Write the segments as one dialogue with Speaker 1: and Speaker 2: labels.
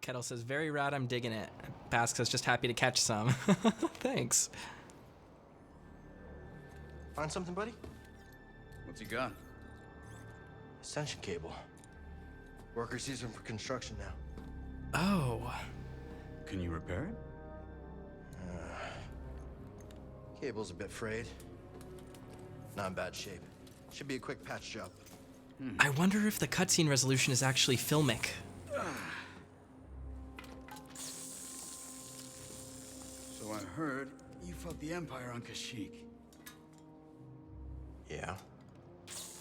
Speaker 1: Kettle says, very rad, I'm digging it. Bask says, just happy to catch some. Thanks.
Speaker 2: Find something, buddy?
Speaker 3: What's he got?
Speaker 2: Ascension cable. Workers use them for construction now.
Speaker 1: Oh.
Speaker 3: Can you repair it?
Speaker 2: Cable's a bit frayed. Not in bad shape. Should be a quick patch job.
Speaker 1: I wonder if the cutscene resolution is actually filmic.
Speaker 3: So I heard you fought the Empire on Kashyyyk.
Speaker 2: Yeah.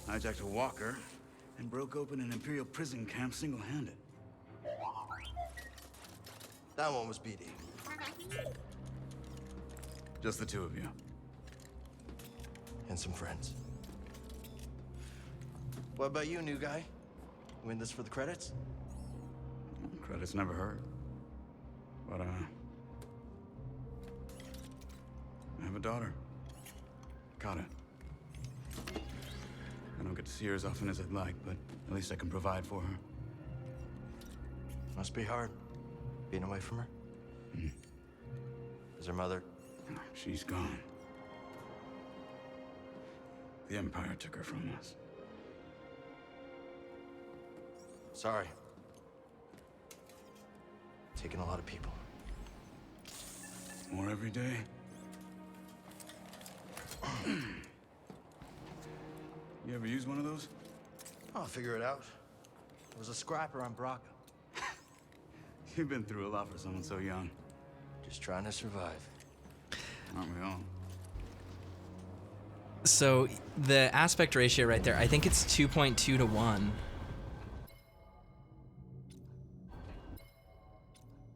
Speaker 3: Hijacked a walker and broke open an Imperial prison camp single-handed.
Speaker 2: That one was BD.
Speaker 3: Just the two of you.
Speaker 2: And some friends. What about you, new guy? You in this for the credits?
Speaker 3: Credits never hurt. But, I have a daughter. Kata. I don't get to see her as often as I'd like, but at least I can provide for her.
Speaker 2: Must be hard, being away from her. Is her mother?
Speaker 3: She's gone. The Empire took her from us.
Speaker 2: Sorry. Taking a lot of people.
Speaker 3: More every day. You ever use one of those?
Speaker 2: I'll figure it out. It was a scrapper on Braca.
Speaker 3: You've been through a lot for someone so young.
Speaker 2: Just trying to survive.
Speaker 3: Aren't we all?
Speaker 1: So the aspect ratio right there, I think it's 2.2 to 1.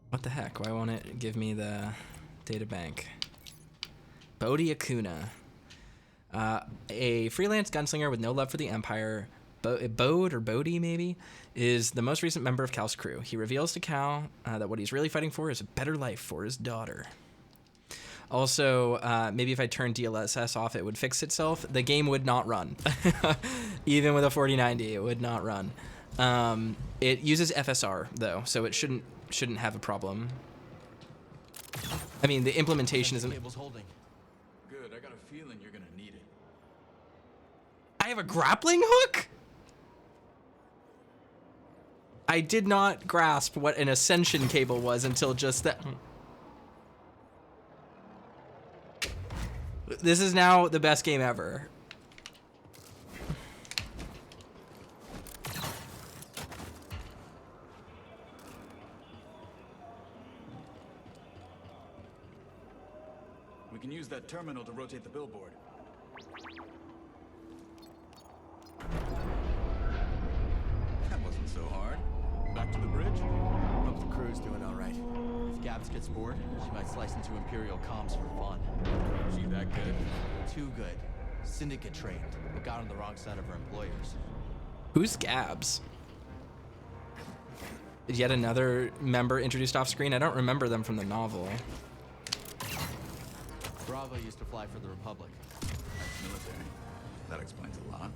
Speaker 1: What the heck? Why won't it give me the data bank? Bode Akuna. A freelance gunslinger with no love for the Empire, Bode maybe, is the most recent member of Cal's crew. He reveals to Cal that what he's really fighting for is a better life for his daughter. Also, maybe if I turn DLSS off, it would fix itself. The game would not run. Even with a 4090, it would not run. It uses FSR, though, so it shouldn't have a problem. I mean, the implementation isn't...
Speaker 2: Cable's holding.
Speaker 3: Good, I got a feeling you're gonna need it.
Speaker 1: I have a grappling hook? I did not grasp what an ascension cable was until just that. This is now the best game ever.
Speaker 3: We can use that terminal to rotate the billboard. That wasn't so hard. Back to the bridge?
Speaker 4: Hope the crew's doing all right. If Gabs gets bored, she might slice into Imperial comms for fun.
Speaker 3: She that good?
Speaker 4: Too good. Syndicate trained, but got on the wrong side of her employers.
Speaker 1: Who's Gabs? Yet another member introduced off screen? I don't remember them from the novel.
Speaker 4: Bravo used to fly for the Republic.
Speaker 3: Military. That explains a lot.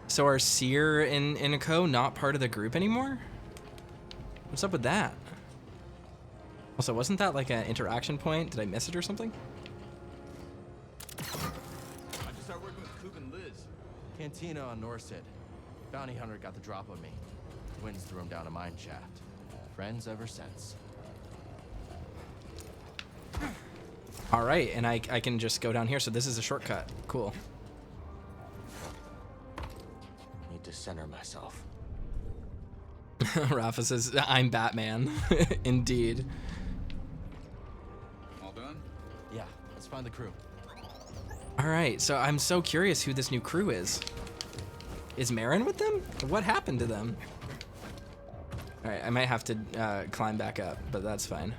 Speaker 1: So are Cere and Eno Co not part of the group anymore? What's up with that? Also, wasn't that like an interaction point? Did I miss it or something?
Speaker 3: I just started working with Coop and Liz.
Speaker 4: Cantina on Norsid. Bounty hunter got the drop on me. Winds threw him down a mine shaft. Friends ever since.
Speaker 1: All right, and I can just go down here, so this is a shortcut. Cool.
Speaker 4: Need to center myself.
Speaker 1: Rafa says, I'm Batman. Indeed.
Speaker 3: All done?
Speaker 4: Yeah, let's find the crew.
Speaker 1: All right, so I'm so curious who this new crew is. Is Merrin with them? What happened to them? All right, I might have to climb back up, but that's fine.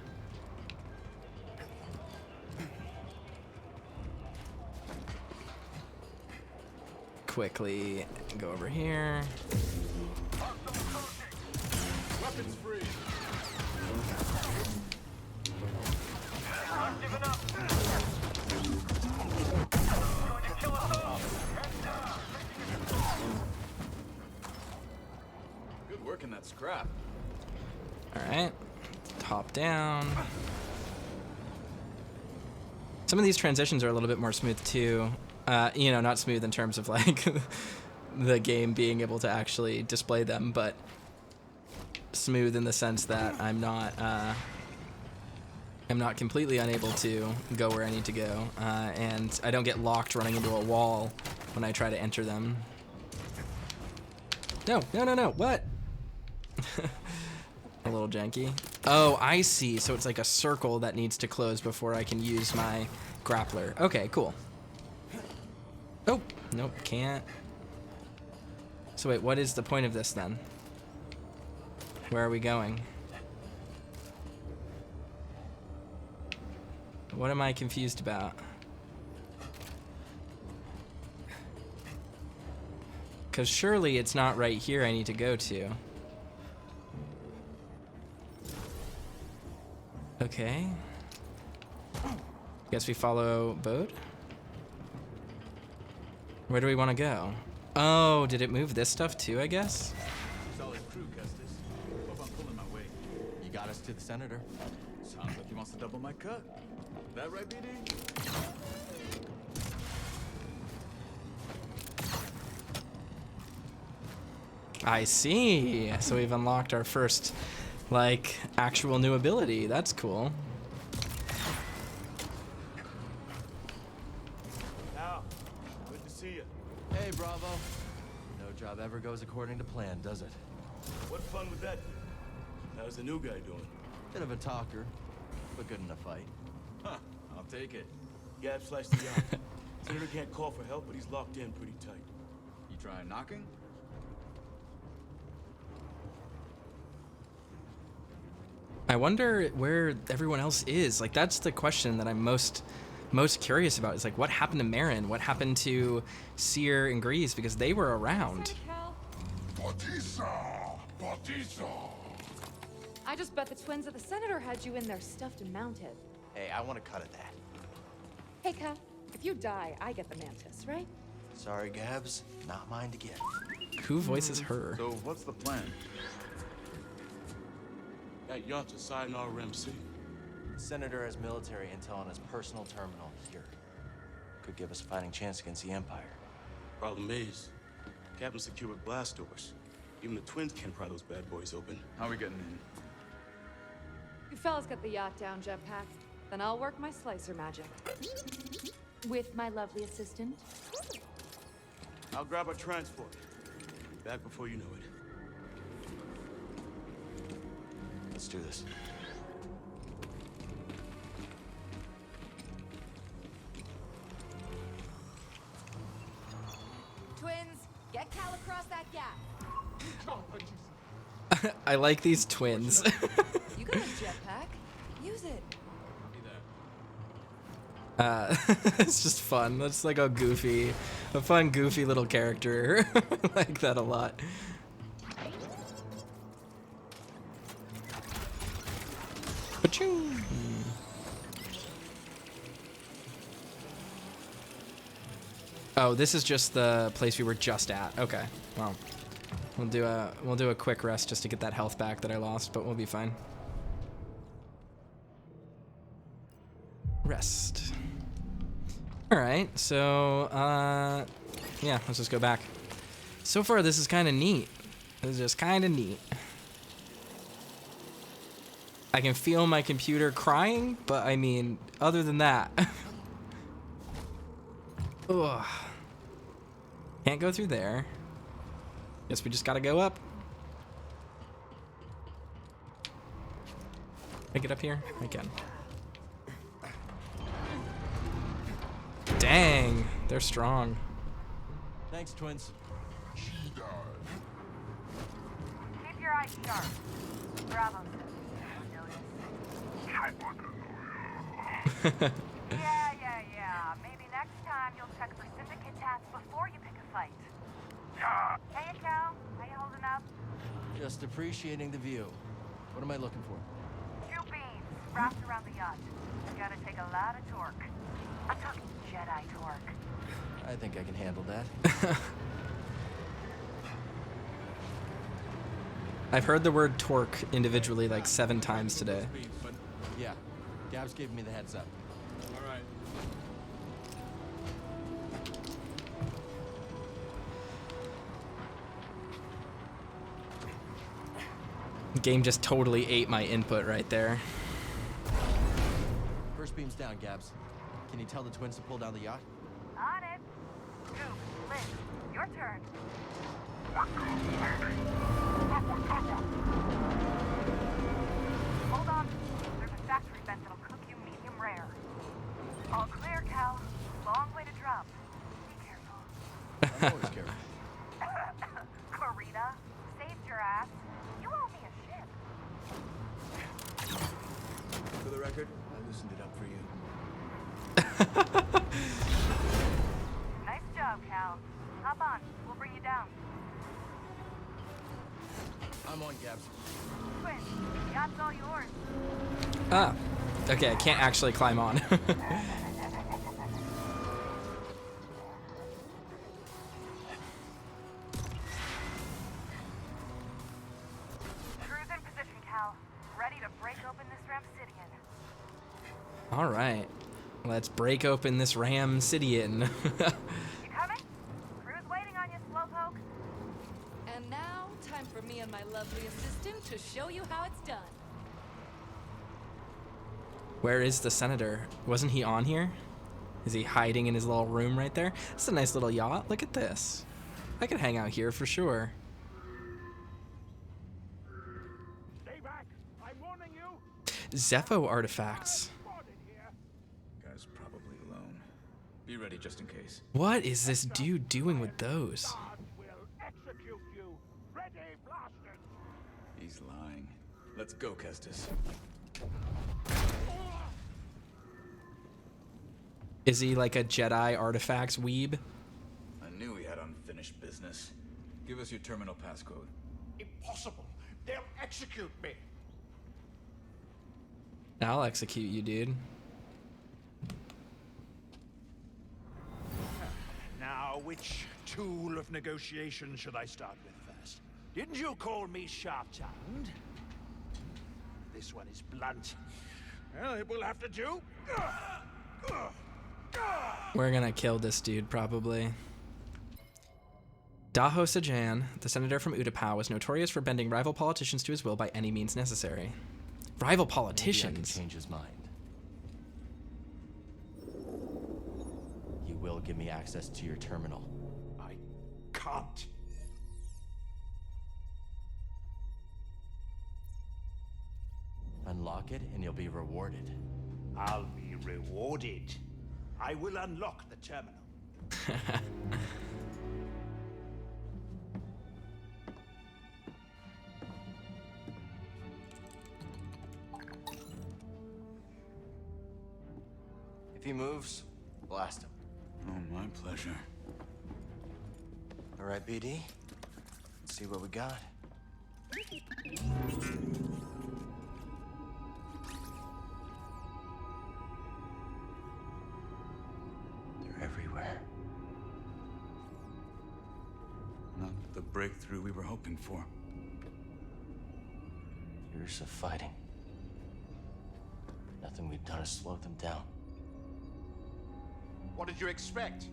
Speaker 1: Quickly go over here.
Speaker 3: Weapons free.
Speaker 5: Not giving up. Going to kill us all.
Speaker 3: Good work in that scrap.
Speaker 1: Alright. Top down. Some of these transitions are a little bit more smooth too. You know, not smooth in terms of like the game being able to actually display them, but smooth in the sense that I'm not completely unable to go where I need to go, and I don't get locked running into a wall when I try to enter them. No, what? A little janky. Oh, I see. So it's like a circle that needs to close before I can use my grappler. Okay, cool. Oh, nope, can't. So wait, what is the point of this then? Where are we going? What am I confused about? Because surely it's not right here I need to go to. Okay. Guess we follow Bode? Where do we want to go? Oh, did it move this stuff too, I guess?
Speaker 3: Solid crew, Kestis. Hope I'm pulling my weight.
Speaker 4: You got us to the senator.
Speaker 3: Sounds like he wants to double my cut. That right, BD?
Speaker 1: I see. So we've unlocked our first, like, actual new ability. That's cool.
Speaker 3: Now, good to see you.
Speaker 4: Hey, Bravo. No job ever goes according to plan, does it?
Speaker 3: What fun would that be? How's the new guy doing?
Speaker 4: Bit of a talker, but good in a fight.
Speaker 3: Huh, I'll take it. Gab sliced the yacht. Senator can't call for help, but he's locked in pretty tight. You trying knocking?
Speaker 1: I wonder where everyone else is. Like, that's the question that I'm most curious about. Is like, what happened to Merrin? What happened to Cere and Greez? Because they were around.
Speaker 6: I just bet the twins of the senator had you in there stuffed and mounted.
Speaker 2: Hey, I want a cut of that.
Speaker 6: Hey, Cal, if you die, I get the mantis, right?
Speaker 2: Sorry, Gabs. Not mine to get.
Speaker 1: Who voices her?
Speaker 3: So what's the plan? That yacht's assigned RMC.
Speaker 4: The senator has military intel on his personal terminal here. Could give us a fighting chance against the Empire.
Speaker 3: Problem is, Captain secured blast doors. Even the twins can't pry those bad boys open. How are we getting in?
Speaker 6: You fellas get the yacht down, jetpack. Then I'll work my slicer magic. With my lovely assistant.
Speaker 3: I'll grab a transport. Be back before you know it.
Speaker 4: Let's do this.
Speaker 6: Twins, get Cal across that gap.
Speaker 1: I like these twins.
Speaker 6: You got a jetpack. Use it.
Speaker 1: It's just fun. That's like a fun, goofy little character. I like that a lot. Achoo. Oh, this is just the place we were just at. Okay. Well, we'll do a quick rest just to get that health back that I lost, but we'll be fine. Rest. All right. So, yeah, let's just go back. So far, this is kind of neat. This is just kind of neat. I can feel my computer crying, but I mean, other than that. Ugh. Can't go through there. Guess we just gotta go up. Can I get up here? I can. Dang, they're strong.
Speaker 4: Thanks, twins.
Speaker 5: Keep your eyes sharp. Bravo. Yeah. Maybe next time you'll check for syndicate tasks before you pick a fight. Hey, Cal. How you holding up?
Speaker 4: Just appreciating the view. What am I looking for?
Speaker 5: 2 beams wrapped around the yacht. You gotta take a lot of torque. I'm talking Jedi torque.
Speaker 4: I think I can handle that.
Speaker 1: I've heard the word torque individually like 7 times today.
Speaker 4: Yeah, Gabs gave me the heads up.
Speaker 3: All right.
Speaker 1: The game just totally ate my input right there.
Speaker 4: First beam's down, Gabs. Can you tell the twins to pull down the yacht?
Speaker 5: On it. Goop, Liz, your turn. Hold on. There's a factory vent that'll cook you medium rare. All clear, Cal. Long way to drop. Be careful.
Speaker 4: I'm always careful.
Speaker 5: Corita, saved your ass. You owe me a ship.
Speaker 3: For the record, I loosened it up for you.
Speaker 5: Nice job, Cal. Hop on. We'll bring you down.
Speaker 4: I'm on, Gabs.
Speaker 5: Twin, the yacht's all yours.
Speaker 1: Ah, okay, I can't actually climb on.
Speaker 5: Cruise in position, Cal. Ready to break open this Ramsidian.
Speaker 1: All right, let's break open this Ramsidian.
Speaker 5: You coming? Crew's waiting on you, Slowpoke.
Speaker 6: And now, time for me and my lovely assistant to show you how it's done.
Speaker 1: Where is the senator? Wasn't he on here? Is he hiding in his little room right there? It's a nice little yacht. Look at this. I could hang out here for sure.
Speaker 7: Stay back! I'm warning you!
Speaker 1: Zepho artifacts.
Speaker 3: Guy's probably alone. Be ready just in case.
Speaker 1: What is this dude doing with those?
Speaker 7: God will execute you! Ready, blasters!
Speaker 3: He's lying. Let's go, Kestis.
Speaker 1: Is he like a Jedi artifacts weeb?
Speaker 3: I knew he had unfinished business. Give us your terminal passcode.
Speaker 7: Impossible! They'll execute me!
Speaker 1: I'll execute you, dude.
Speaker 7: Now, which tool of negotiation should I start with first? Didn't you call me sharp-tongued? This one is blunt. Well, it will have to do.
Speaker 1: We're gonna kill this dude, probably. Daho Sajan, the senator from Utapau, was notorious for bending rival politicians to his will by any means necessary. Rival
Speaker 4: Maybe I
Speaker 1: politicians?
Speaker 4: can change his mind. You will give me access to your terminal.
Speaker 7: I can't.
Speaker 4: Unlock it and you'll be rewarded.
Speaker 7: I'll be rewarded. I will unlock the terminal.
Speaker 2: If he moves, blast him.
Speaker 3: Oh, my pleasure.
Speaker 2: All right, BD. Let's see what we got. They're everywhere.
Speaker 3: Not the breakthrough we were hoping for.
Speaker 4: Years of fighting. Nothing we've done has slowed them down.
Speaker 7: What did you expect?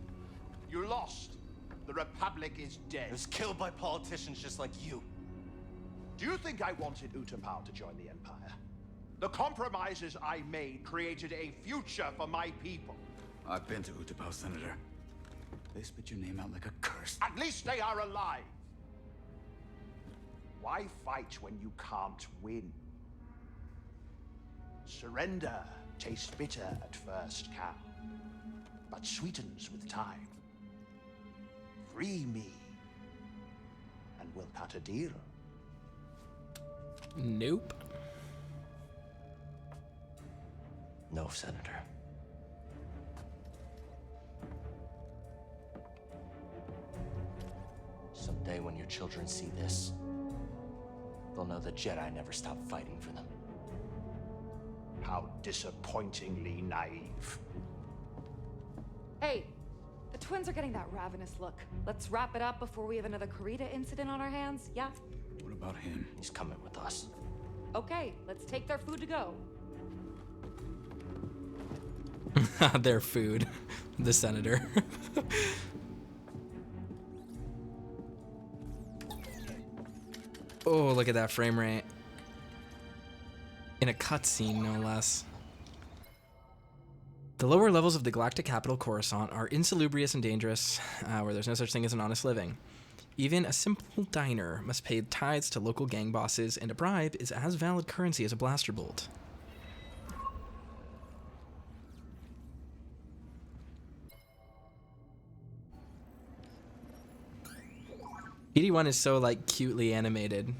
Speaker 7: You lost. The Republic is dead.
Speaker 2: It was killed by politicians just like you.
Speaker 7: Do you think I wanted Utapau to join the Empire? The compromises I made created a future for my people.
Speaker 3: I've been to Utapau, Senator. They spit your name out like a curse.
Speaker 7: At least they are alive. Why fight when you can't win? Surrender tastes bitter at first, Cal, but sweetens with time. Free me, and we'll cut a deal.
Speaker 1: Nope.
Speaker 4: No, Senator. Someday when your children see this, they'll know the Jedi never stopped fighting for them.
Speaker 7: How disappointingly naive.
Speaker 6: Hey, the twins are getting that ravenous look. Let's wrap it up before we have another Corita incident on our hands, yeah?
Speaker 3: What about him?
Speaker 4: He's coming with us.
Speaker 6: Okay, let's take their food to go.
Speaker 1: Their food. The senator. Oh, look at that frame rate. In a cutscene, no less. The lower levels of the galactic capital Coruscant are insalubrious and dangerous, where there's no such thing as an honest living. Even a simple diner must pay tithes to local gang bosses, and a bribe is as valid currency as a blaster bolt. BD1 is so, like, cutely animated.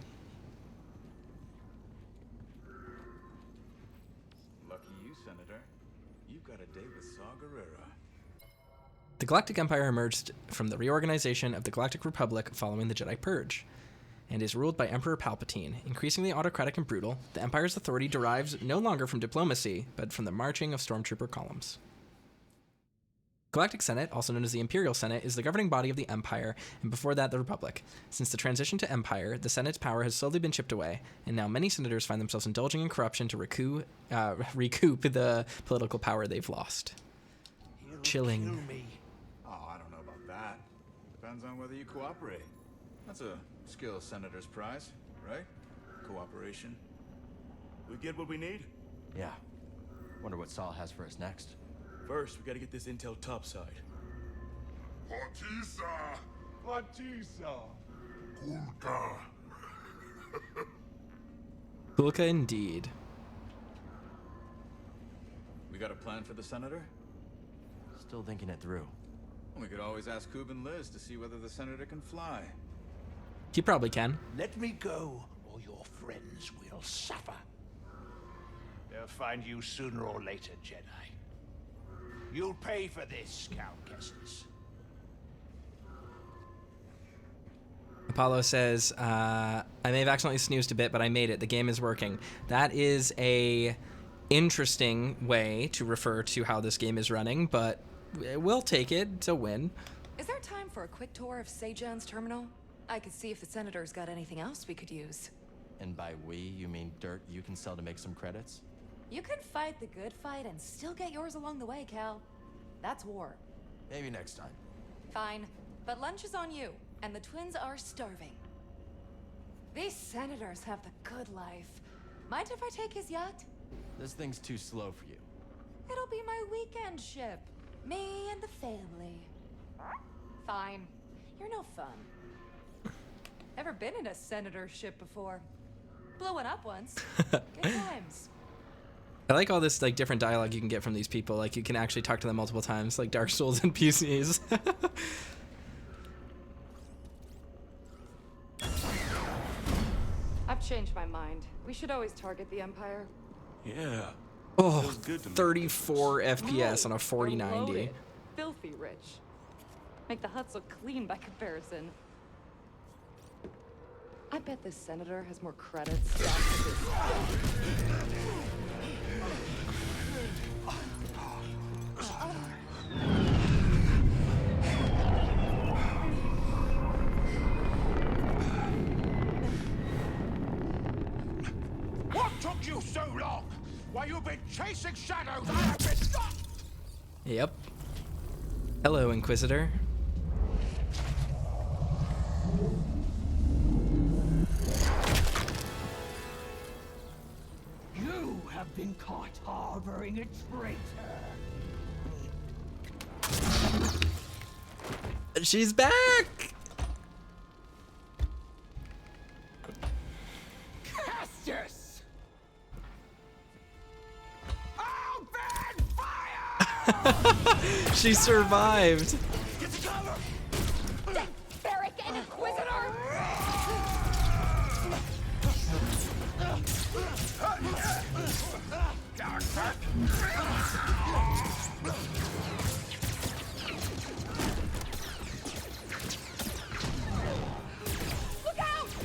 Speaker 3: Lucky you, Senator. You've got a date with Saw Gerrera.
Speaker 1: The Galactic Empire emerged from the reorganization of the Galactic Republic following the Jedi Purge, and is ruled by Emperor Palpatine. Increasingly autocratic and brutal, the Empire's authority derives no longer from diplomacy, but from the marching of stormtrooper columns. Galactic Senate, also known as the Imperial Senate, is the governing body of the Empire, and before that, the Republic. Since the transition to Empire, the Senate's power has slowly been chipped away, and now many senators find themselves indulging in corruption to recoup the political power they've lost.
Speaker 7: He'll
Speaker 1: Chilling.
Speaker 7: kill me.
Speaker 3: Oh, I don't know about that. Depends on whether you cooperate. That's a skill senator's prize, right? Cooperation. We get what we need?
Speaker 4: Yeah. Wonder what Saul has for us next.
Speaker 3: First, we gotta get this intel topside.
Speaker 8: Partisa! Partisa! Kulka!
Speaker 1: Kulka indeed.
Speaker 3: We got a plan for the senator?
Speaker 4: Still thinking it through.
Speaker 3: We could always ask Coob and Liz to see whether the senator can fly.
Speaker 1: He probably can.
Speaker 7: Let me go, or your friends will suffer. They'll find you sooner or later, Jedi. You'll pay for this, Cal Kestis.
Speaker 1: Apollo says, I may have accidentally snoozed a bit, but I made it. The game is working. That is a interesting way to refer to how this game is running, but we'll take it. It's a win.
Speaker 6: Is there time for a quick tour of Cere Junda's terminal? I could see if the senator's got anything else we could use.
Speaker 4: And by we, you mean dirt you can sell to make some credits?
Speaker 6: You can fight the good fight and still get yours along the way, Cal. That's war.
Speaker 4: Maybe next time.
Speaker 6: Fine, but lunch is on you, and the twins are starving. These senators have the good life. Mind if I take his yacht?
Speaker 4: This thing's too slow for you.
Speaker 6: It'll be my weekend ship. Me and the family. Fine. You're no fun. Never been in a senator's ship before. Blew one up once. Good times.
Speaker 1: I like all this like different dialogue you can get from these people. Like you can actually talk to them multiple times, like Dark Souls and PCs.
Speaker 6: I've changed my mind. We should always target the Empire.
Speaker 3: Yeah.
Speaker 1: Oh,
Speaker 3: Feels good to me.
Speaker 1: 34 FPS on a
Speaker 6: We're
Speaker 1: 4090.
Speaker 6: loaded. Filthy rich. Make the huts look clean by comparison. I bet this senator has more credits stacked with his...
Speaker 7: What took you so long? While you've been chasing shadows, I have been stopped!
Speaker 1: Yep. Hello, Inquisitor.
Speaker 7: You have been caught harboring a traitor.
Speaker 1: She's back!
Speaker 7: Kestis! Open fire!
Speaker 1: She survived.
Speaker 7: Get to cover!
Speaker 6: Barrack and Inquisitor! Look out!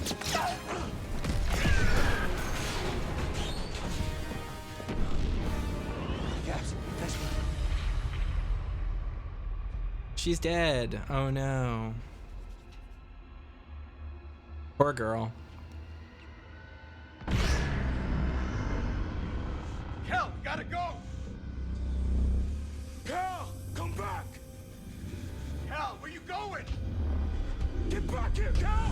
Speaker 7: Yes, this one.
Speaker 1: She's dead. Oh no. Poor girl.
Speaker 7: Cal, we gotta go! Cal, come back! Cal, where you going? Get back here, Cal!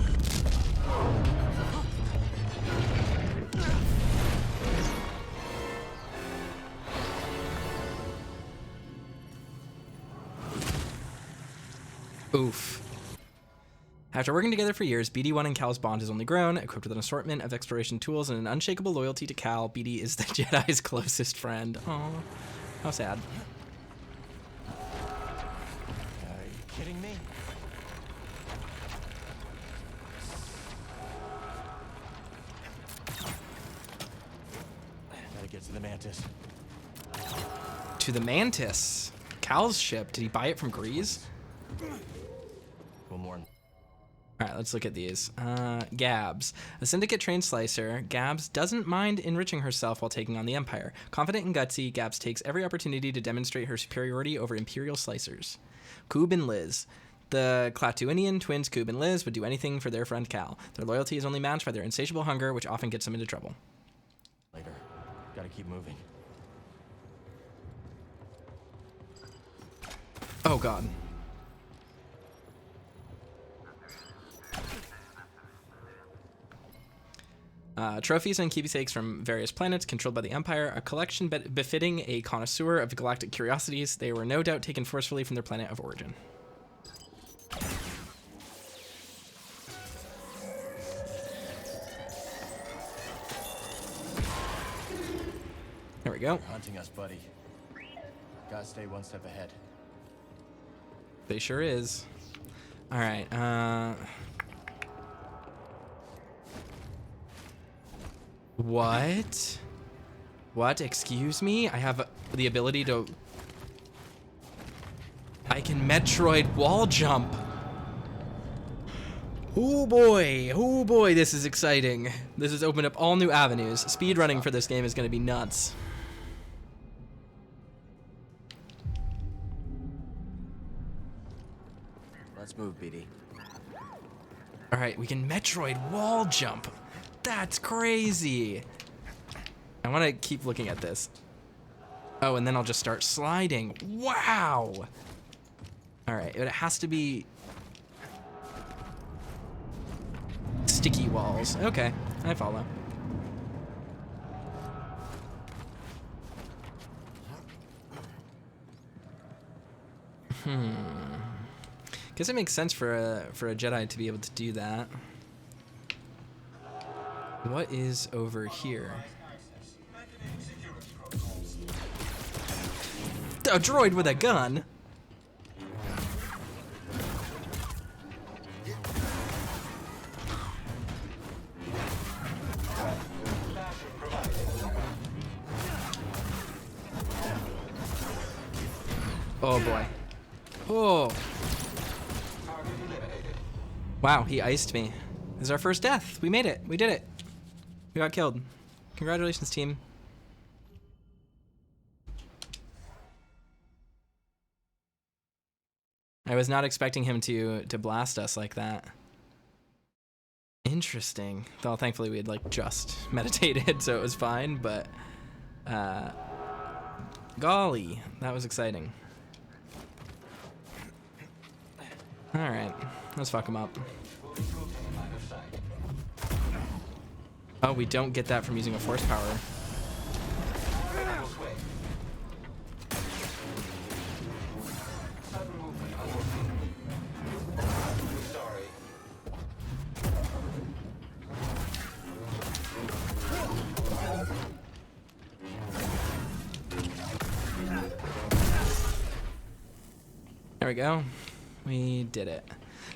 Speaker 1: Oof. After working together for years, BD1 and Cal's bond has only grown. Equipped with an assortment of exploration tools and an unshakable loyalty to Cal, BD is the Jedi's closest friend. Aw, how sad.
Speaker 4: Are you kidding me? Gotta get to the Mantis.
Speaker 1: To the Mantis. Cal's ship. Did he buy it from Greez?
Speaker 4: One more.
Speaker 1: All right, let's look at these. Gabs. A syndicate-trained slicer, Gabs doesn't mind enriching herself while taking on the Empire. Confident and gutsy, Gabs takes every opportunity to demonstrate her superiority over Imperial slicers. Koob and Liz. The Clatuinian twins Koob and Liz would do anything for their friend Cal. Their loyalty is only matched by their insatiable hunger, which often gets them into trouble.
Speaker 4: Later. Gotta keep moving.
Speaker 1: Oh, God. Trophies and keepsakes from various planets controlled by the Empire, a collection befitting a connoisseur of galactic curiosities. They were no doubt taken forcefully from their planet of origin. There we go.
Speaker 4: They're hunting us, buddy. Gotta stay one step ahead.
Speaker 1: They sure is. All right. What? What? Excuse me? I have the ability to... I can Metroid wall jump. Oh boy, this is exciting. This has opened up all new avenues. Speedrunning for this game is going to be nuts.
Speaker 4: Let's move, BD.
Speaker 1: All right, we can Metroid wall jump. That's crazy. I want to keep looking at this. Oh, and then I'll just start sliding. Wow. All right, it has to be sticky walls. Okay, I follow. Guess it makes sense for a Jedi to be able to do that. What is over here? A droid with a gun? Oh boy. Oh. Wow, he iced me. This is our first death. We made it. We did it. We got killed. Congratulations, team. I was not expecting him to blast us like that. Interesting. Well, thankfully we had like just meditated, so it was fine, but golly, that was exciting. All right, let's fuck him up. Oh, we don't get that from using a force power. There we go. We did it.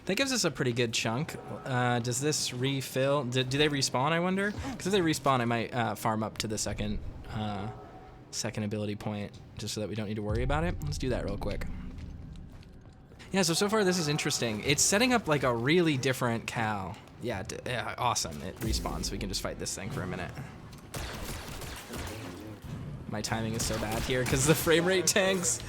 Speaker 1: That gives us a pretty good chunk. Does this refill? Do they respawn, I wonder? Because if they respawn, I might farm up to the second ability point, just so that we don't need to worry about it. Let's do that real quick. Yeah, so far this is interesting. It's setting up like a really different Cal. Yeah, awesome. It respawns, so we can just fight this thing for a minute. My timing is so bad here because the frame rate tanks.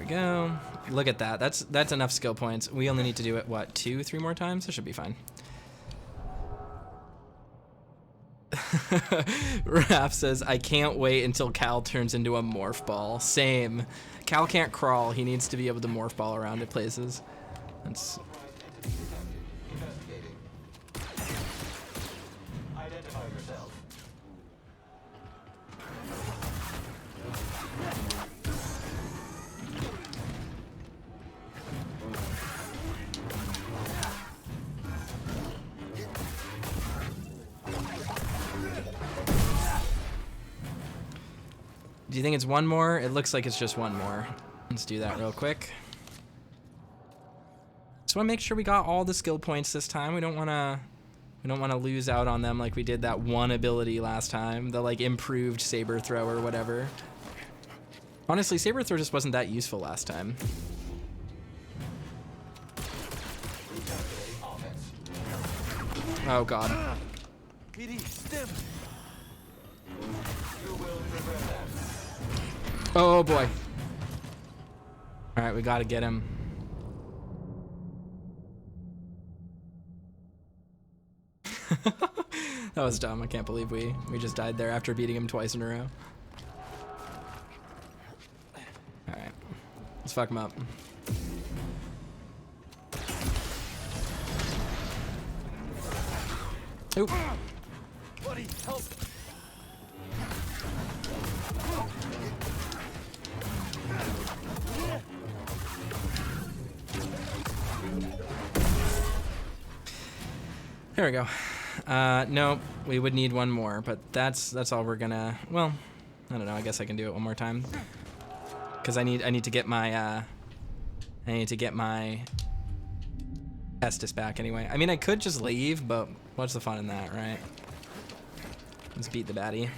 Speaker 1: we go. Look at that. That's enough skill points. We only need to do it, what, 2-3 more times? That should be fine. Raph says, I can't wait until Cal turns into a morph ball. Same. Cal can't crawl. He needs to be able to morph ball around at places. That's... Do you think it's one more? It looks like it's just one more. Let's do that real quick. Just want to make sure we got all the skill points this time. We don't want to lose out on them like we did that one ability last time, the like improved saber throw or whatever. Honestly, saber throw just wasn't that useful last time. Oh god. Oh boy. Alright, we gotta get him. That was dumb. I can't believe we just died there after beating him twice in a row. Alright. Let's fuck him up. Oop.
Speaker 4: Buddy, help!
Speaker 1: There we go. No, we would need one more, but that's all we're gonna. Well, I don't know. I guess I can do it one more time because I need to get my Kestis back anyway. I mean, I could just leave, but what's the fun in that, right? Let's beat the baddie.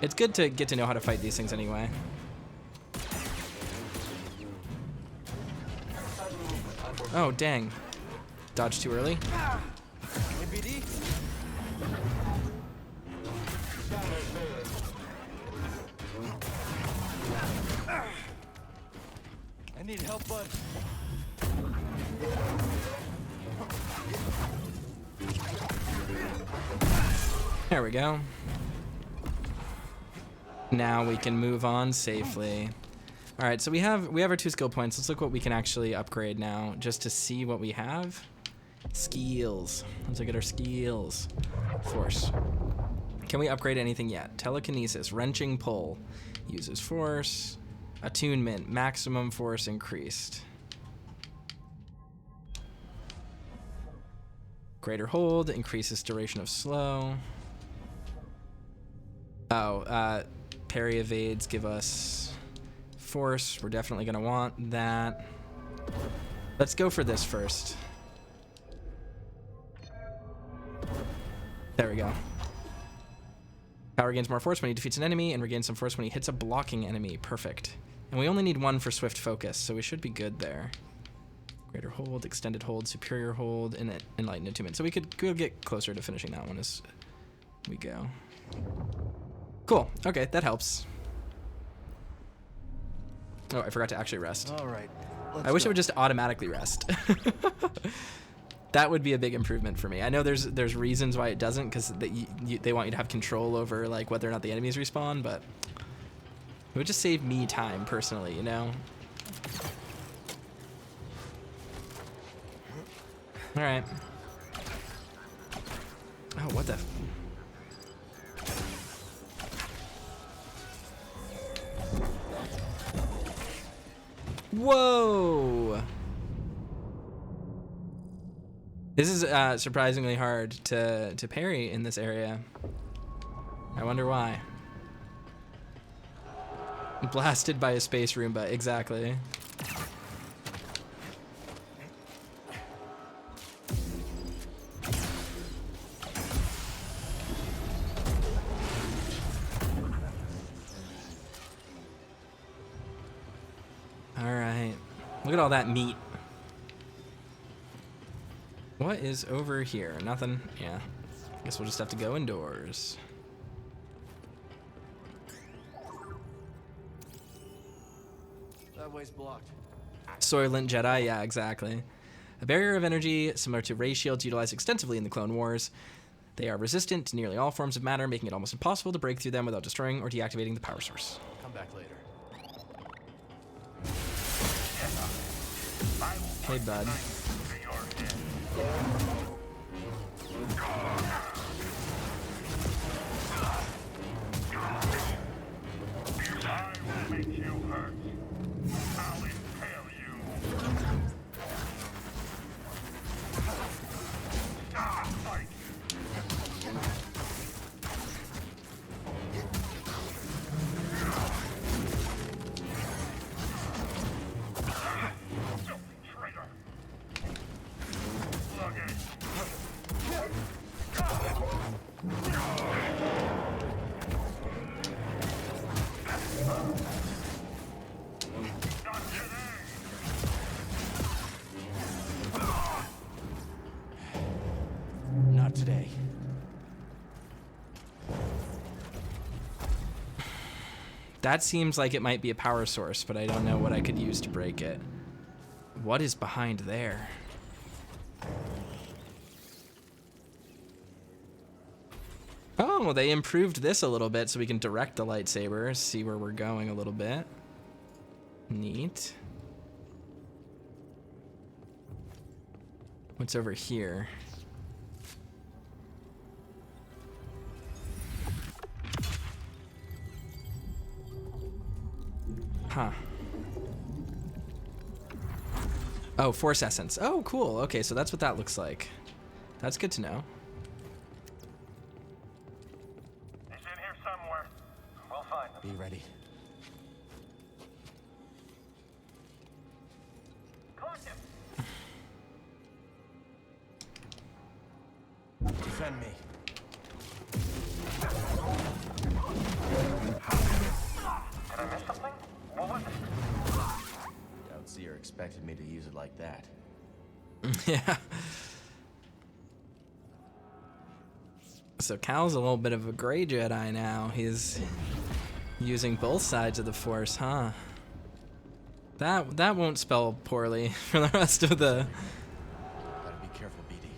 Speaker 1: It's good to get to know how to fight these things anyway. Oh dang! Dodged too early.
Speaker 4: I need help, bud.
Speaker 1: There we go. Now we can move on safely. All right, so we have our 2 skill points. Let's look what we can actually upgrade now, just to see what we have. Skills. Let's look at our skills. Force. Can we upgrade anything yet? Telekinesis, wrenching pull, uses force. Attunement, maximum force increased. Greater hold, increases duration of slow. Oh, parry evades give us force. We're definitely gonna want that. Let's go for this first. There we go. Power gains more force when he defeats an enemy and regains some force when he hits a blocking enemy. Perfect. And we only need 1 for swift focus, so we should be good there. Greater hold, extended hold, superior hold, and enlightened attunement. So we could get closer to finishing that one as we go. Cool. Okay, that helps. Oh, I forgot to actually rest.
Speaker 4: All right.
Speaker 1: I wish it would just automatically rest. That would be a big improvement for me. I know there's reasons why it doesn't, because they want you to have control over like whether or not the enemies respawn, but it would just save me time personally, you know? All right. Oh, what the? Whoa! This is surprisingly hard to parry in this area. I wonder why. Blasted by a space Roomba, exactly. Alright. Look at all that meat. What is over here? Nothing? Yeah. Guess we'll just have to go indoors.
Speaker 4: That way's blocked.
Speaker 1: Soylent Jedi, yeah, exactly. A barrier of energy similar to ray shields utilized extensively in the Clone Wars. They are resistant to nearly all forms of matter, making it almost impossible to break through them without destroying or deactivating the power source.
Speaker 4: Come back later.
Speaker 1: Hey, bud.
Speaker 8: I will make you hurt. I'll impale you. Stop fighting. Traitor. Look at it. Not today.
Speaker 4: Not today.
Speaker 1: That seems like it might be a power source, but I don't know what I could use to break it. What is behind there? Oh, they improved this a little bit so we can direct the lightsaber, see where we're going a little bit. Neat. What's over here? Huh. Oh, Force Essence. Oh, cool. Okay, so that's what that looks like. That's good to know.
Speaker 8: He's in here somewhere. We'll find him.
Speaker 4: Be ready.
Speaker 8: Clock him.
Speaker 4: Defend me.
Speaker 8: Did I miss something? What was it?
Speaker 4: Doubt Cere expected me to use it like that.
Speaker 1: Yeah. So Cal's a little bit of a gray Jedi now. He's using both sides of the Force, huh? That won't spell poorly for the rest of the
Speaker 4: Gotta be careful, BD.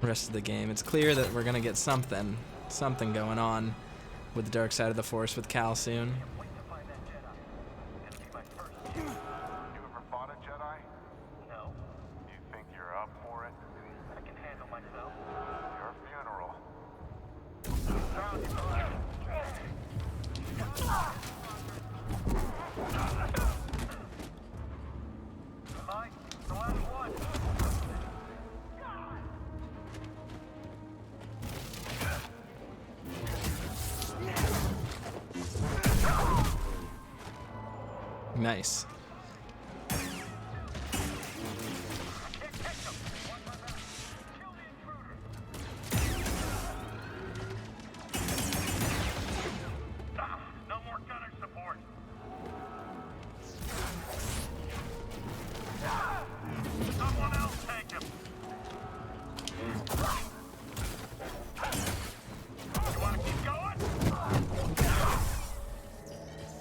Speaker 1: rest of the game. It's clear that we're gonna get something going on with the dark side of the Force with Cal soon.
Speaker 8: Wait to find that Jedi. It'll be my first kill.
Speaker 9: You ever fought a Jedi?
Speaker 8: No.
Speaker 9: You think you're up for it?
Speaker 8: I can handle myself.
Speaker 9: Your funeral.
Speaker 8: Am I the last one?
Speaker 1: Nice.
Speaker 8: No more gunner support. Someone else take him. You want to keep going?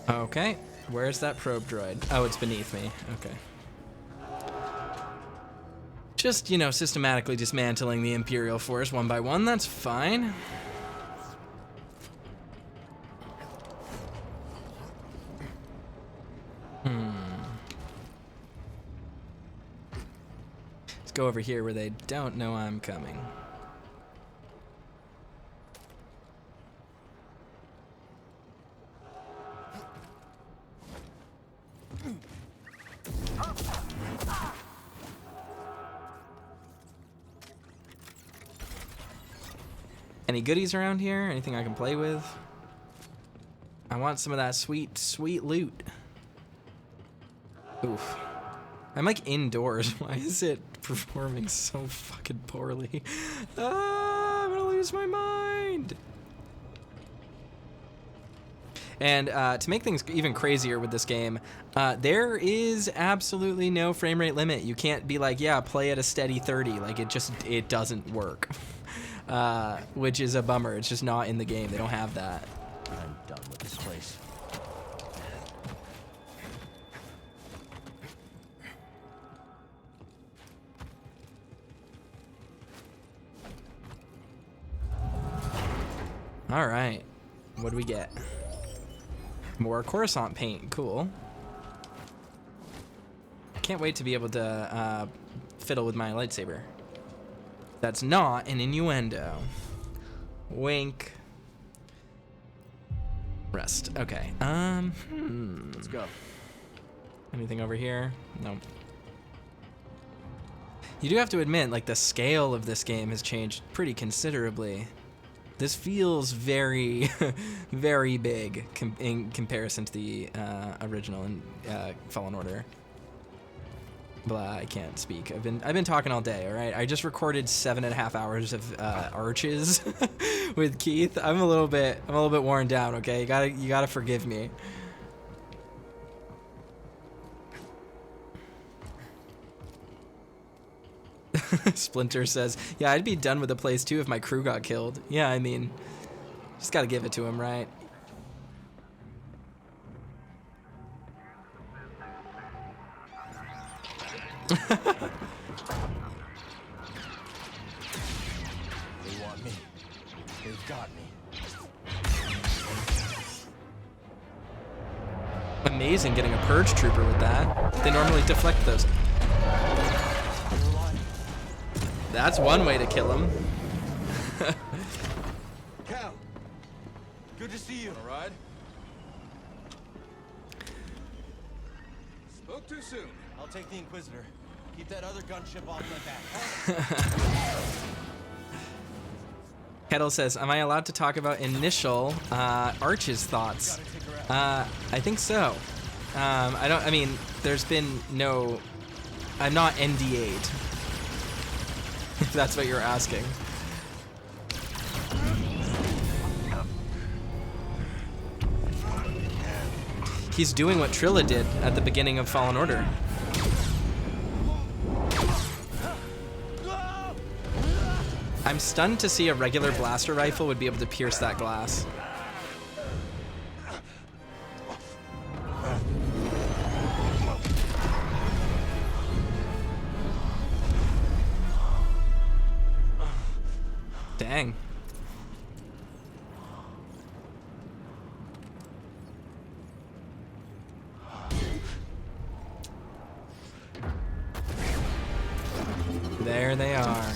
Speaker 1: Okay. Where's that probe droid? Oh, it's beneath me. Okay. Just, you know, systematically dismantling the Imperial Force one by one. That's fine. Let's go over here where they don't know I'm coming. Any goodies around here? Anything I can play with? I want some of that sweet, sweet loot. Oof. I'm like indoors. Why is it performing so fucking poorly? I'm gonna lose my mind. And to make things even crazier with this game, there is absolutely no frame rate limit. You can't be like, yeah, play at a steady 30. Like it doesn't work. Which is a bummer. It's just not in the game. They don't have that.
Speaker 4: I'm done with this place.
Speaker 1: All right. What do we get? More Coruscant paint. Cool. Can't wait to be able to fiddle with my lightsaber. That's not an innuendo. Wink. Rest. Okay.
Speaker 4: Let's go.
Speaker 1: Anything over here? No. You do have to admit, like, the scale of this game has changed pretty considerably. This feels very, very big in comparison to the original and Fallen Order. Blah, I can't speak. I've been talking all day. All right, I just recorded 7.5 hours of arches with Keith. I'm a little bit worn down. Okay, you gotta forgive me. Splinter says, yeah, I'd be done with the place too if my crew got killed. Yeah, I mean, just gotta give it to him, right?
Speaker 4: They want me. They've got me.
Speaker 1: Amazing getting a purge trooper with that. They normally deflect those. That's one way to kill him.
Speaker 4: Cal, good to see you.
Speaker 3: All right. Spoke too soon.
Speaker 4: I'll take the Inquisitor. Keep that other gunship off my back.
Speaker 1: Kendal says, am I allowed to talk about initial Arch's thoughts? I think so. I mean, there's been no... I'm not NDA'd. If that's what you're asking. He's doing what Trilla did at the beginning of Fallen Order. I'm stunned to see a regular blaster rifle would be able to pierce that glass. Dang. There they are.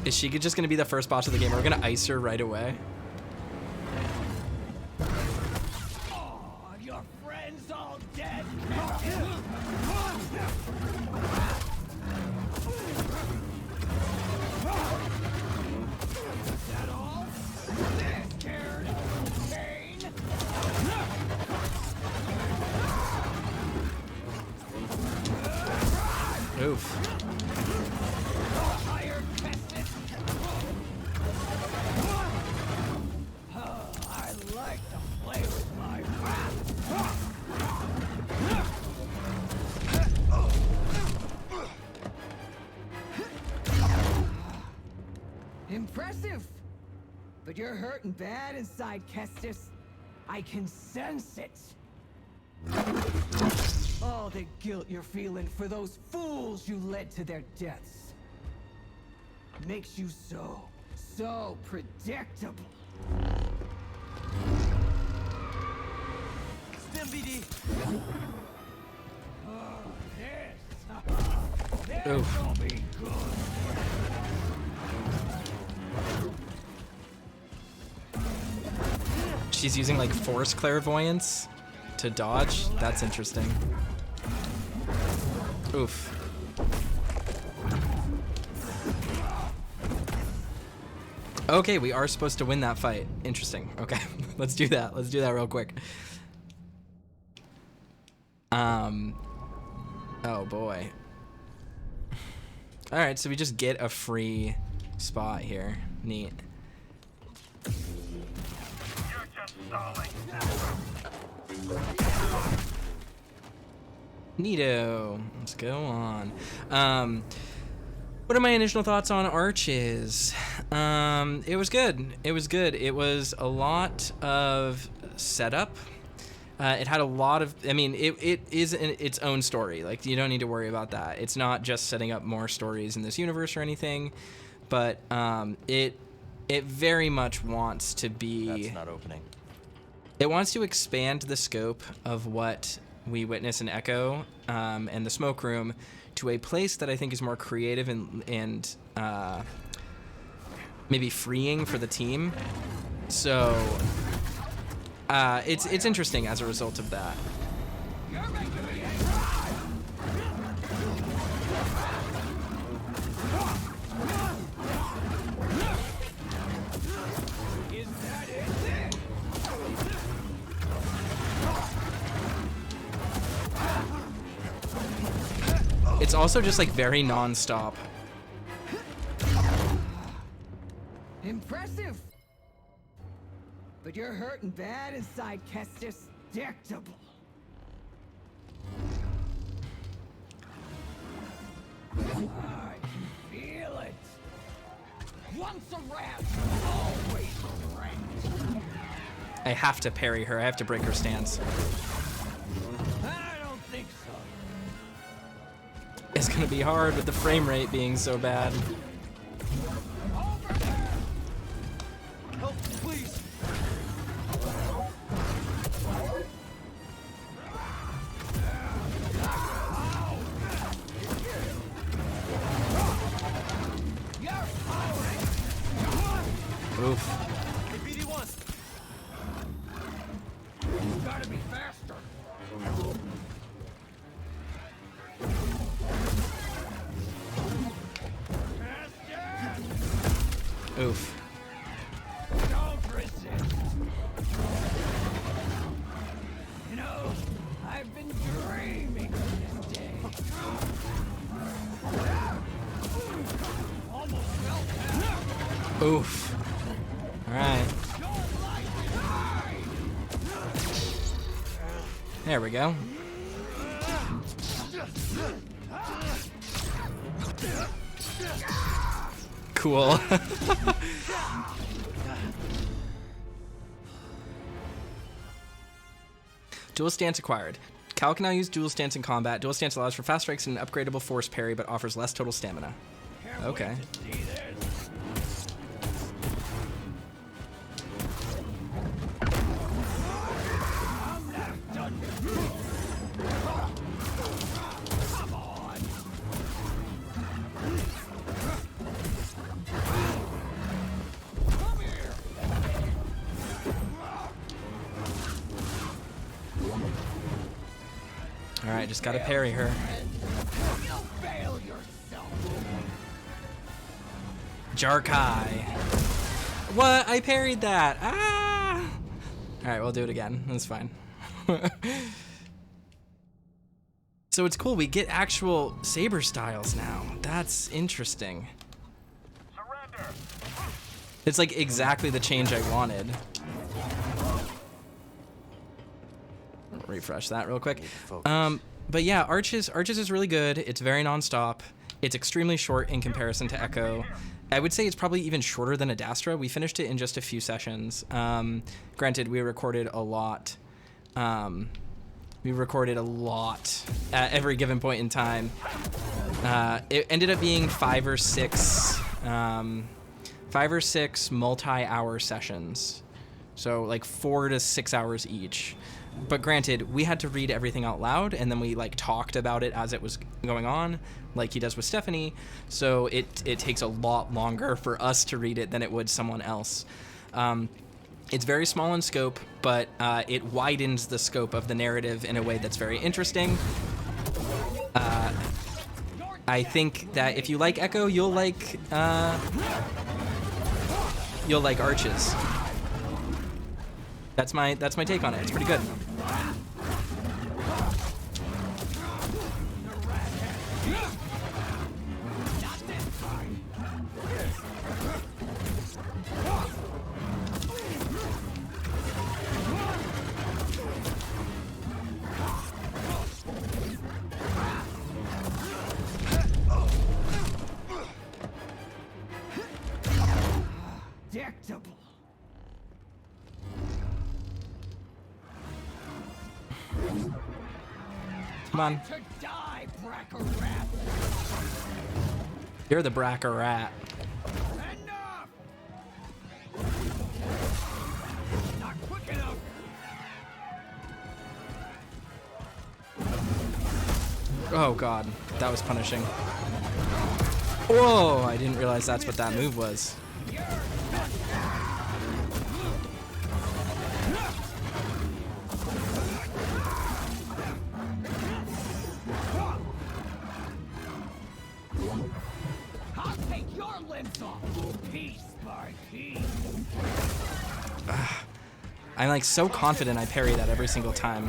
Speaker 1: Is she just gonna be the first boss of the game? We're gonna ice her right away.
Speaker 7: Oh, your friends all dead. Is that all? Scared? Pain?
Speaker 1: Oof.
Speaker 7: I like to play with my
Speaker 10: Impressive! But you're hurting bad inside, Kestis. I can sense it. All the guilt you're feeling for those fools you led to their deaths makes you so predictable.
Speaker 4: StimBD!
Speaker 1: Oof.
Speaker 7: gonna be good.
Speaker 1: She's using like force clairvoyance to dodge. That's interesting. Oof. Okay, we are supposed to win that fight. Interesting. Okay, let's do that. Let's do that real quick. Oh boy. All right, so we just get a free spot here. Neat.
Speaker 8: You're just stalling.
Speaker 1: Neato. Let's go on. What are my initial thoughts on Arches? It was good. It was good. It was a lot of setup. It had a lot of, I mean, it is its own story. Like, you don't need to worry about that. It's not just setting up more stories in this universe or anything, but it very much wants to be...
Speaker 4: That's not opening.
Speaker 1: It wants to expand the scope of what we witness in Echo and the Smoke Room to a place that I think is more creative and maybe freeing for the team. So it's interesting as a result of that. It's also just like very non-stop.
Speaker 10: Impressive. But you're hurting bad inside, Kestis. Predictable. I can feel it. Once a rat, always a rat.
Speaker 1: I have to parry her. I have to break her stance.
Speaker 10: I don't think so.
Speaker 1: It's gonna be hard with the frame rate being so bad.
Speaker 4: Help, please.
Speaker 1: Oof.
Speaker 10: Gotta be faster.
Speaker 1: Oof.
Speaker 10: Don't resist. You know, I've been dreaming of this day. Almost felt that.
Speaker 1: Oof. All right. There we go. Cool. Dual stance acquired. Cal can now use dual stance in combat. Dual stance allows for fast strikes and an upgradable force parry, but offers less total stamina. Okay. Alright, just gotta parry her. Jarkai. What? I parried that. Ah! Alright, we'll do it again. That's fine. So it's cool. We get actual saber styles now. That's interesting.
Speaker 8: Surrender.
Speaker 1: It's like exactly the change I wanted. Refresh that real quick. But yeah, Arches is really good. It's very non-stop. It's extremely short in comparison to Echo. I would say it's probably even shorter than Adastra. We finished it in just a few sessions. Granted, we recorded a lot. We recorded a lot at every given point in time. It ended up being 5 or 6 multi-hour sessions. So like 4 to 6 hours each. But granted, we had to read everything out loud, and then we like talked about it as it was going on, like he does with Stephanie. So it takes a lot longer for us to read it than it would someone else. It's very small in scope, but it widens the scope of the narrative in a way that's very interesting. I think that if you like Echo, you'll like Arches. That's my take on it. It's pretty good.
Speaker 10: Predictable.
Speaker 1: Come on.
Speaker 10: To die, Bracker Rat.
Speaker 1: You're the Bracker Rat.
Speaker 10: Enough! Not quick enough.
Speaker 1: Oh god, that was punishing. Whoa, I didn't realize that's what that move was.
Speaker 10: I'll take your limbs off, piece by piece.
Speaker 1: I'm like so confident I parry that every single time.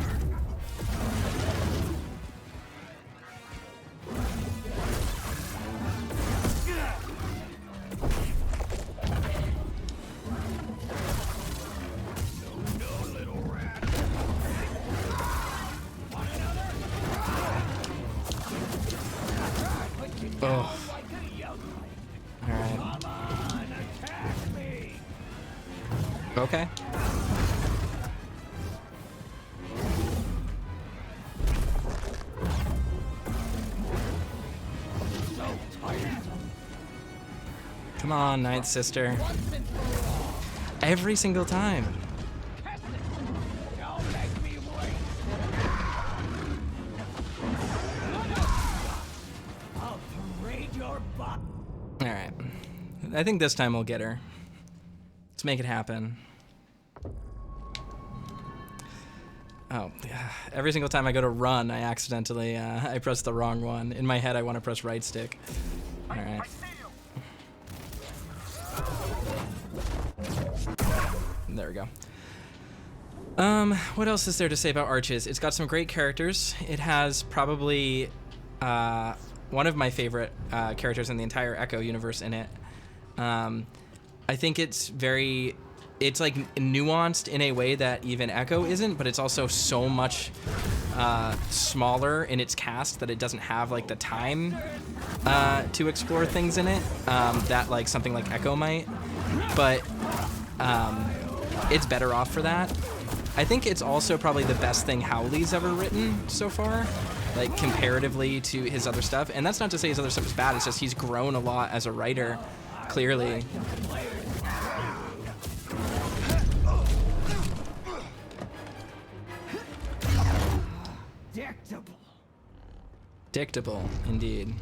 Speaker 1: Oh. Alright. Okay. Come on, Nightsister. Every single time. Alright. I think this time we'll get her. Let's make it happen. Oh, every single time I go to run, I accidentally, I press the wrong one. In my head, I want to press right stick. Alright. There we go. What else is there to say about Arches? It's got some great characters. It has probably one of my favorite characters in the entire Echo universe in it. I think it's like nuanced in a way that even Echo isn't, but it's also so much smaller in its cast that it doesn't have like the time to explore things in it that like something like Echo might. But it's better off for that. I think it's also probably the best thing Howley's ever written so far, like comparatively to his other stuff. And that's not to say his other stuff is bad, it's just he's grown a lot as a writer, clearly. Dictable, indeed.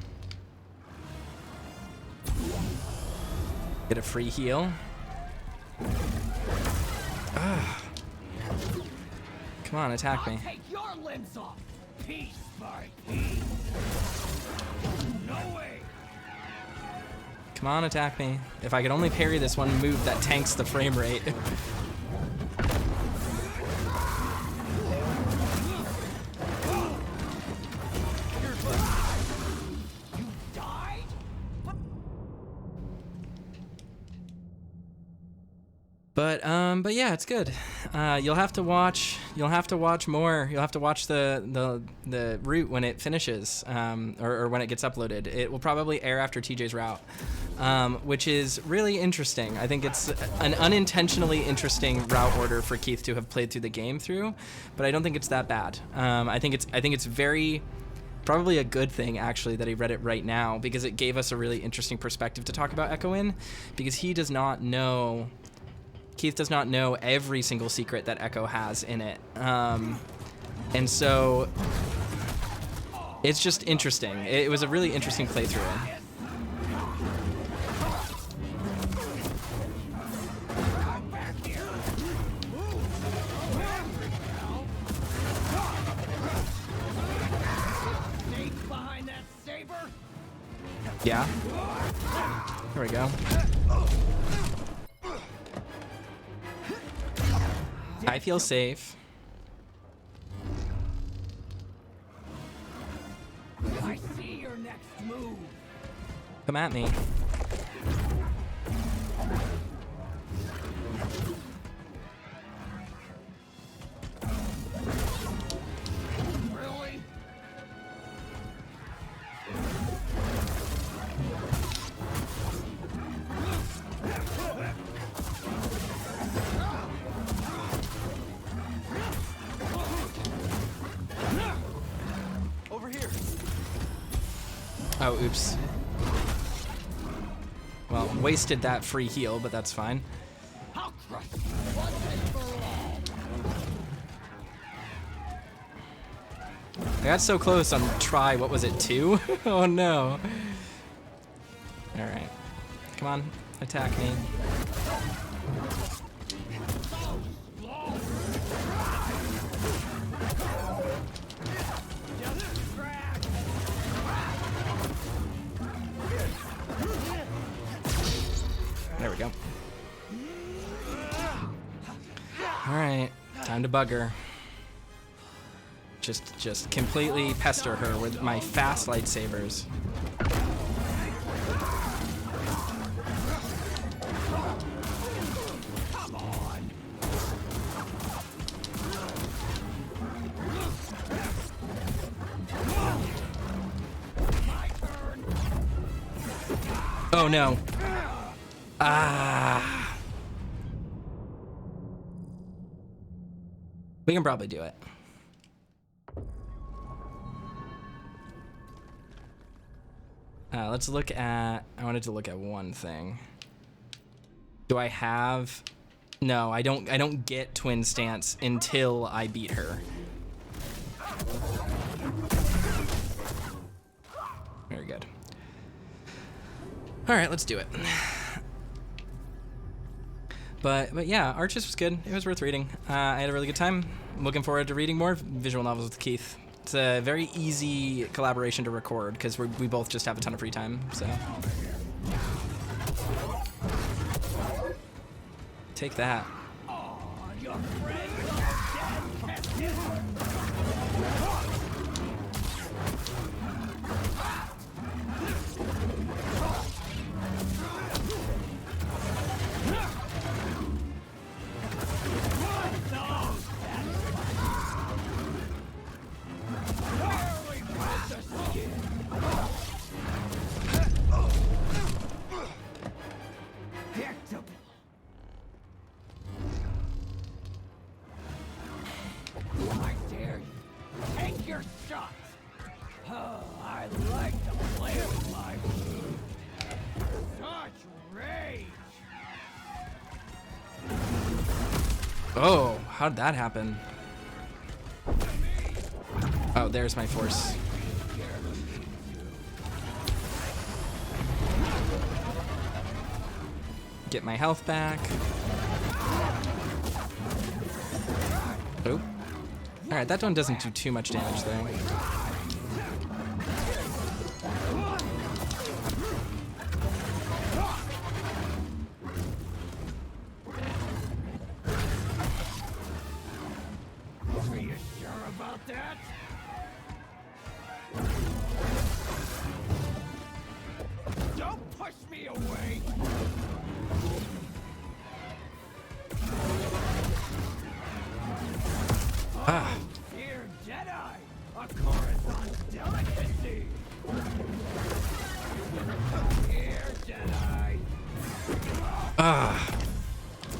Speaker 1: Get a free heal. Come on, attack me.
Speaker 10: Take your limbs off, piece by piece. No way.
Speaker 1: Come on, attack me. If I could only parry this one move that tanks the frame rate. But yeah, it's good. You'll have to watch more. You'll have to watch the route when it finishes, or when it gets uploaded. It will probably air after TJ's route, which is really interesting. I think it's an unintentionally interesting route order for Keith to have played through the game through, but I don't think it's that bad. I think it's very probably a good thing actually that he read it right now, because it gave us a really interesting perspective to talk about Echo in, because Keith does not know every single secret that Echo has in it. And so it's just interesting. It was a really interesting playthrough. Yeah. There we go. I feel safe.
Speaker 10: I see your next move.
Speaker 1: Come at me.
Speaker 10: Really?
Speaker 1: Oh, oops. Well, wasted that free heal, but that's fine.
Speaker 10: I'll crush you once and for all.
Speaker 1: I got so close on try, what was it, 2? Oh no. Alright. Come on, attack me. There we go. Alright, time to bug her. Just completely pester her with my fast lightsabers.
Speaker 10: Come on.
Speaker 1: Oh no. Ah. We can probably do it. Let's look at, I wanted to look at one thing. Do I have, no, I don't get twin stance until I beat her. Very good. All right, let's do it. But yeah, Arches was good. It was worth reading. I had a really good time. I'm looking forward to reading more visual novels with Keith. It's a very easy collaboration to record because we both just have a ton of free time, so. Take that. Oh, how did that happen? Oh, there's my force. Get my health back. Oh. Alright, that one doesn't do too much damage though.
Speaker 10: Cere Jedi, a Coruscant delicacy. Cere Jedi.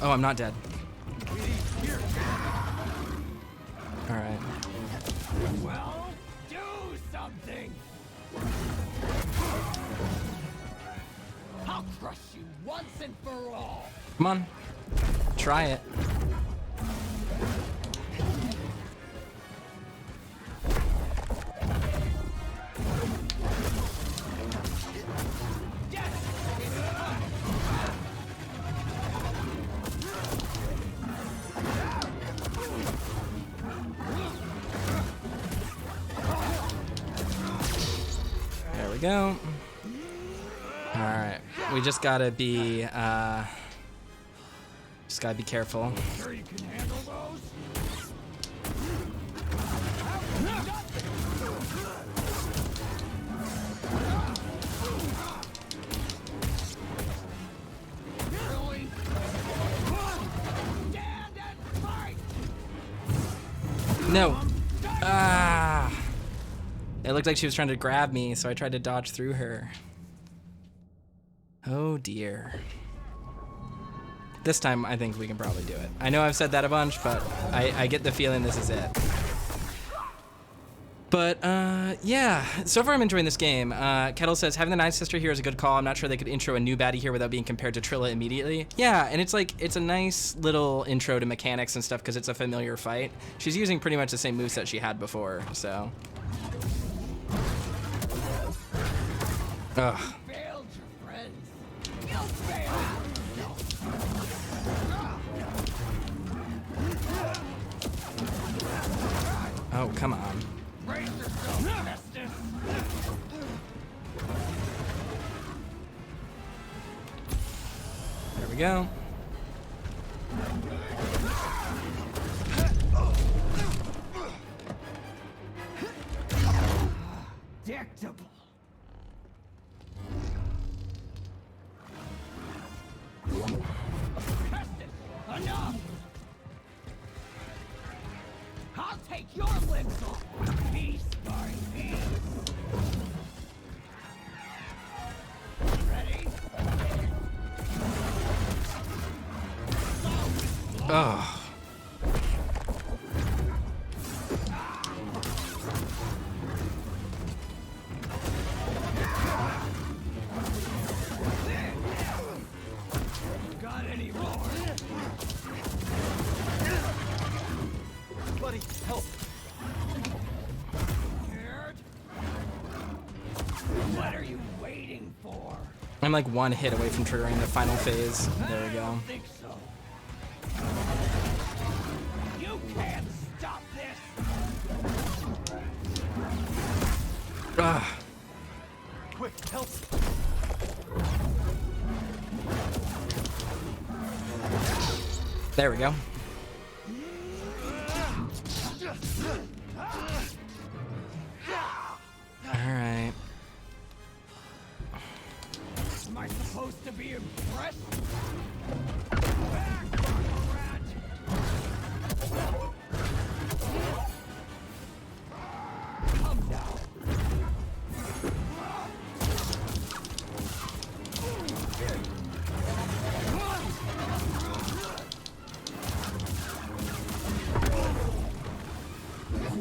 Speaker 1: Oh, I'm not dead. All right.
Speaker 10: Well, do something. I'll crush you once and for all.
Speaker 1: Come on, try it. There we go. All right, we just gotta be careful.
Speaker 10: Sure you can handle those? Really? Stand and fight!
Speaker 1: No. Ah. It looked like she was trying to grab me, so I tried to dodge through her. Oh dear. This time, I think we can probably do it. I know I've said that a bunch, but I get the feeling this is it. But, yeah, so far I'm enjoying this game. Kendal says, having the Nightsister here is a good call. I'm not sure they could intro a new baddie here without being compared to Trilla immediately. Yeah, and it's like, it's a nice little intro to mechanics and stuff because it's a familiar fight. She's using pretty much the same moveset she had before, so. Ugh. Oh, come on. There we go.
Speaker 10: Predictable. Enough! I'll take your lips off. Piece by piece. Ready?
Speaker 1: Oh.
Speaker 10: Got any more?
Speaker 2: Buddy, help.
Speaker 10: Scared? What are you waiting for?
Speaker 1: I'm like one hit away from triggering the final phase. There we go.
Speaker 10: I don't think so. You can't stop this.
Speaker 1: Ugh.
Speaker 2: Quick, help.
Speaker 1: There we go. Alright.
Speaker 10: Am I supposed to be impressed? Come down.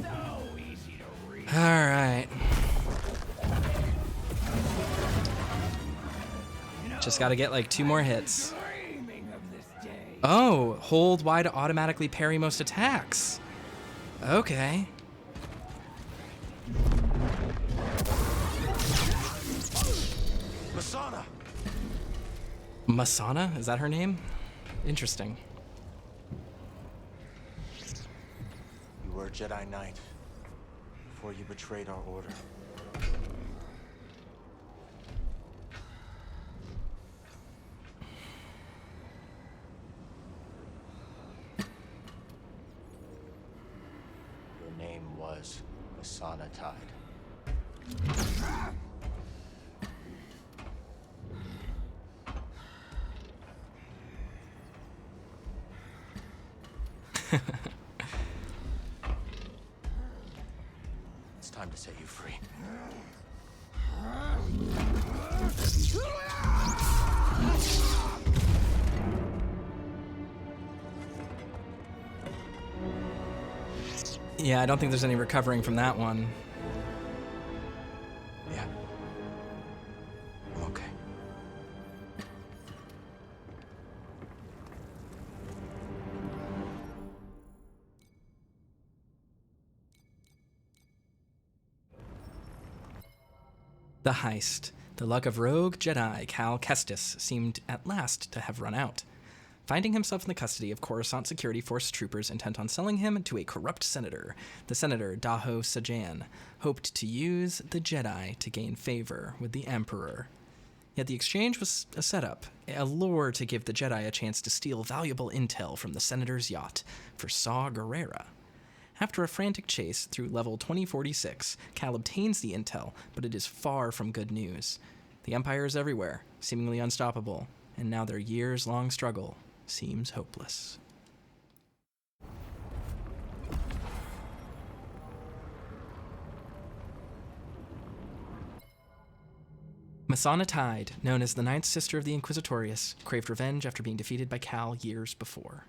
Speaker 10: So easy to read.
Speaker 1: Alright. Just gotta get like 2 more hits.
Speaker 10: Dreaming of this day.
Speaker 1: Oh, hold Y to automatically parry most attacks. Okay.
Speaker 2: Masana!
Speaker 1: Masana? Is that her name? Interesting.
Speaker 2: You were a Jedi Knight before you betrayed our order. Your name was Masana Tide. It's time to set you free.
Speaker 1: Yeah, I don't think there's any recovering from that one.
Speaker 2: Yeah. I'm okay.
Speaker 1: The heist. The luck of rogue Jedi Cal Kestis seemed at last to have run out. Finding himself in the custody of Coruscant security force troopers intent on selling him to a corrupt senator, the senator Daho Sajan hoped to use the Jedi to gain favor with the Emperor. Yet the exchange was a setup, a lure to give the Jedi a chance to steal valuable intel from the senator's yacht for Saw Gerrera. After a frantic chase through level 2046, Cal obtains the intel, but it is far from good news. The Empire is everywhere, seemingly unstoppable, and now their years-long struggle seems hopeless. Masana Tide, known as the Nightsister of the Inquisitorius, craved revenge after being defeated by Cal years before.